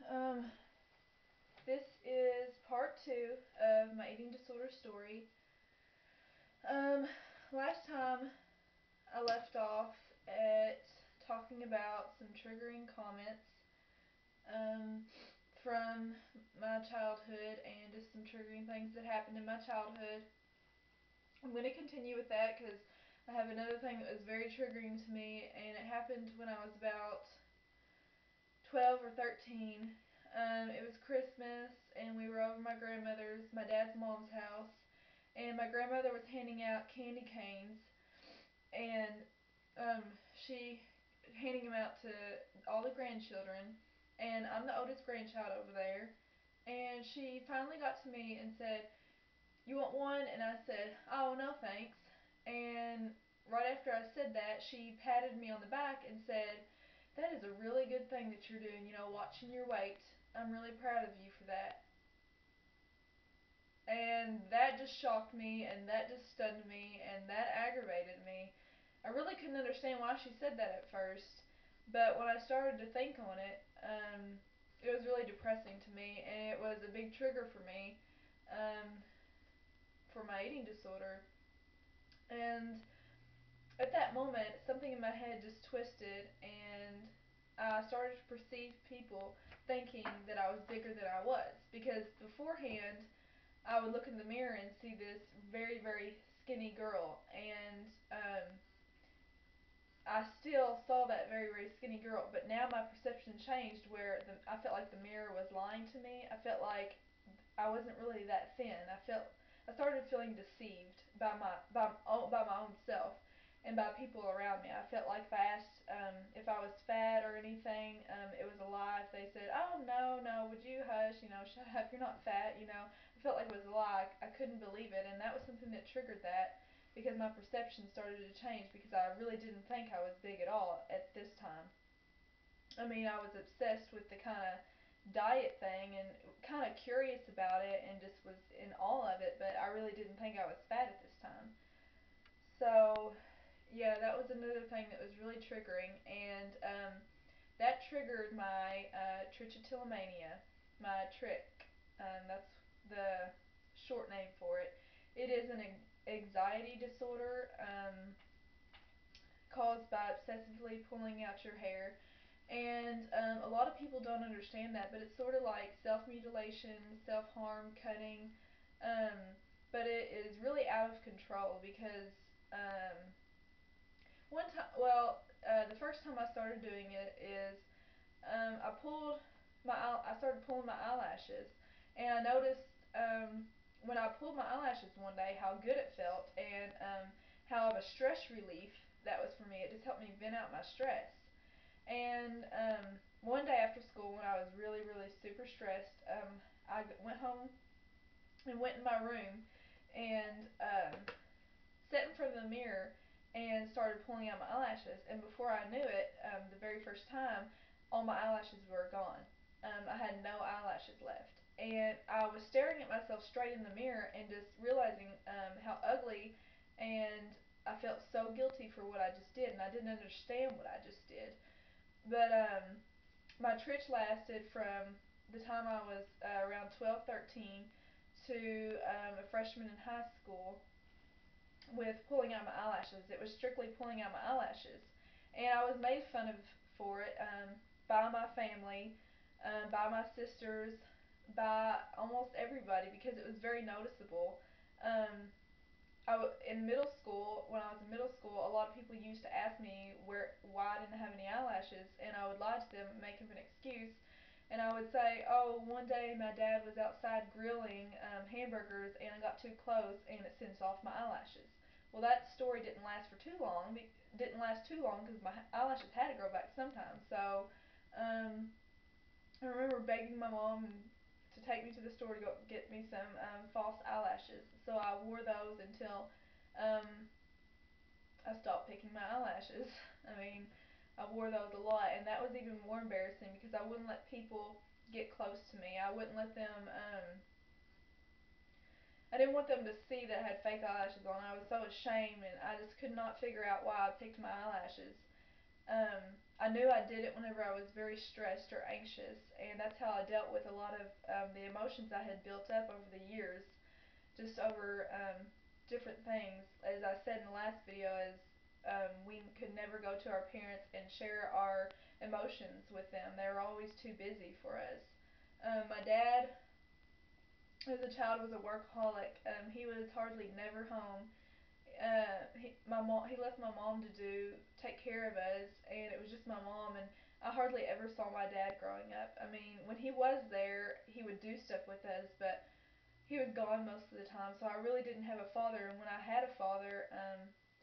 Um, this is part two of my eating disorder story. Um, Last time I left off at talking about some triggering comments um, from my childhood and just some triggering things that happened in my childhood. I'm going to continue with that because I have another thing that was very triggering to me, and it happened when I was about 12 or 13. It was Christmas, and we were over my grandmother's, my dad's mom's house, and my grandmother was handing out candy canes, and um, she handing them out to all the grandchildren, and I'm the oldest grandchild over there, and she finally got to me and said, "You want one?" And I said, "Oh, no thanks." And right after I said that, she patted me on the back and said, "That is a really good thing that you're doing, watching your weight. I'm really proud of you for that." And that just shocked me, and that just stunned me, and that aggravated me. I really couldn't understand why she said that at first, but when I started to think on it, it was really depressing to me, and it was a big trigger for me um, for my eating disorder. And at that moment, something in my head just twisted, and I started to perceive people thinking that I was bigger than I was. Because beforehand, I would look in the mirror and see this very, very skinny girl, and I still saw that very, very skinny girl. But now my perception changed, where I felt like the mirror was lying to me. I felt like I wasn't really that thin. I started feeling deceived by my own self and by people around me. I felt like if I was fat or anything, it was a lie. If they said, "Oh, no, no, would you hush? Shut up. You're not fat." I felt like it was a lie. I couldn't believe it, and that was something that triggered that because my perception started to change because I really didn't think I was big at all at this time. I mean, I was obsessed with the kind of diet thing and kind of curious about it and just was in awe of it, but I really didn't think I was fat at this time. So, yeah, that was another thing that was really triggering, and that triggered my trichotillomania, my trick. That's the short name for it. It is an anxiety disorder caused by obsessively pulling out your hair. And a lot of people don't understand that, but it's sort of like self mutilation, self harm, cutting. Um, but it is really out of control because the first time I started doing it is I started pulling my eyelashes, and I noticed when I pulled my eyelashes one day how good it felt, and how of a stress relief that was for me. It just helped me vent out my stress. And one day after school, when I was really, really super stressed, I went home and went in my room and sat in front of the mirror and started pulling out my eyelashes. And before I knew it, the very first time, all my eyelashes were gone. I had no eyelashes left. And I was staring at myself straight in the mirror and just realizing how ugly, and I felt so guilty for what I just did, and I didn't understand what I just did. But my trich lasted from the time I was around 12, 13 to a freshman in high school with pulling out my eyelashes. It was strictly pulling out my eyelashes. And I was made fun of for it by my family, by my sisters, by almost everybody because it was very noticeable. Um, in middle school, when I was in middle school, a lot of people used to ask me why I didn't have any eyelashes, and I would lie to them and make up an excuse. And I would say, "Oh, one day my dad was outside grilling hamburgers, and I got too close, and it singed off my eyelashes." Well, that story didn't last for too long. Didn't last too long because my eyelashes had to grow back sometime. So, um, I remember begging my mom to take me to the store to go get me some false eyelashes. So I wore those until um, I stopped picking my eyelashes. I mean, I wore those a lot, and that was even more embarrassing because I wouldn't let people get close to me. I wouldn't let them. I didn't want them to see that I had fake eyelashes on. I was so ashamed, and I just could not figure out why I picked my eyelashes. Um, I knew I did it whenever I was very stressed or anxious, and that's how I dealt with a lot of the emotions I had built up over the years, just over different things. As I said in the last video, is we could never go to our parents and share our emotions with them. They were always too busy for us. My dad, as a child, was a workaholic. He was hardly never home. He left my mom to take care of us, and it was just my mom. And I hardly ever saw my dad growing up. I mean, when he was there, he would do stuff with us, but he was gone most of the time, so I really didn't have a father. And when I had a father,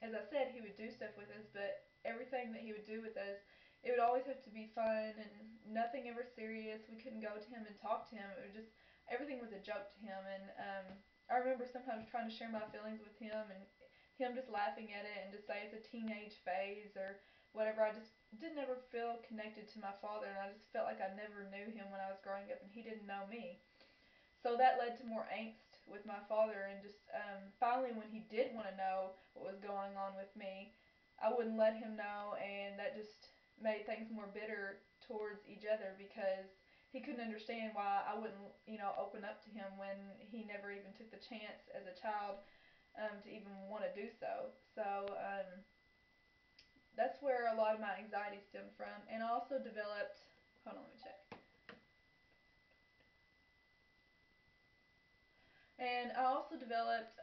as I said, he would do stuff with us, but everything that he would do with us, it would always have to be fun and nothing ever serious. We couldn't go to him and talk to him. It was just everything was a joke to him. And I remember sometimes trying to share my feelings with him, and him just laughing at it and just say it's a teenage phase or whatever. I just didn't ever feel connected to my father, and I just felt like I never knew him when I was growing up, and he didn't know me. So that led to more angst with my father, and just finally, when he did want to know what was going on with me, I wouldn't let him know, and that just made things more bitter towards each other because he couldn't understand why I wouldn't, open up to him when he never even took the chance as a child to even want to do so. So that's where a lot of my anxiety stemmed from, and I also developed. Hold on, let me check. And I also developed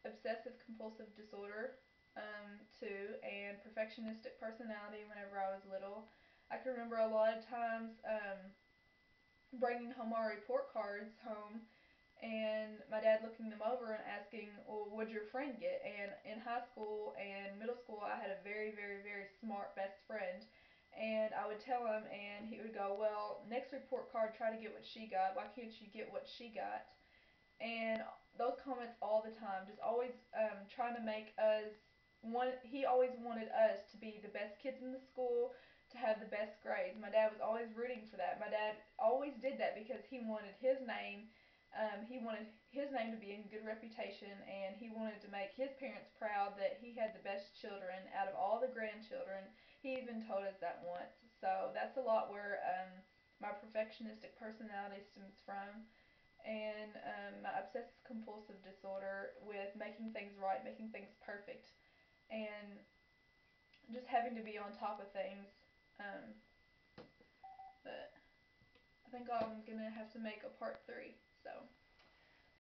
obsessive compulsive disorder too, and perfectionistic personality whenever I was little. I can remember a lot of times bringing home our report cards home, and my dad looking them over and asking, well, what'd your friend get? And in high school and middle school, I had a very, very, very smart best friend. And I would tell him, and he would go, well, next report card, try to get what she got. Why can't you get what she got? And those comments all the time, just always trying to make us one. He always wanted us to be the best kids in the school, to have the best grades. My dad was always rooting for that. My dad always did that because he wanted his name. He wanted his name to be in good reputation, and he wanted to make his parents proud that he had the best children out of all the grandchildren. He even told us that once. So that's a lot where my perfectionistic personality stems from, and my obsessive compulsive disorder with making things right, making things perfect, and just having to be on top of things. Um, but I think I'm gonna have to make a part 3. So.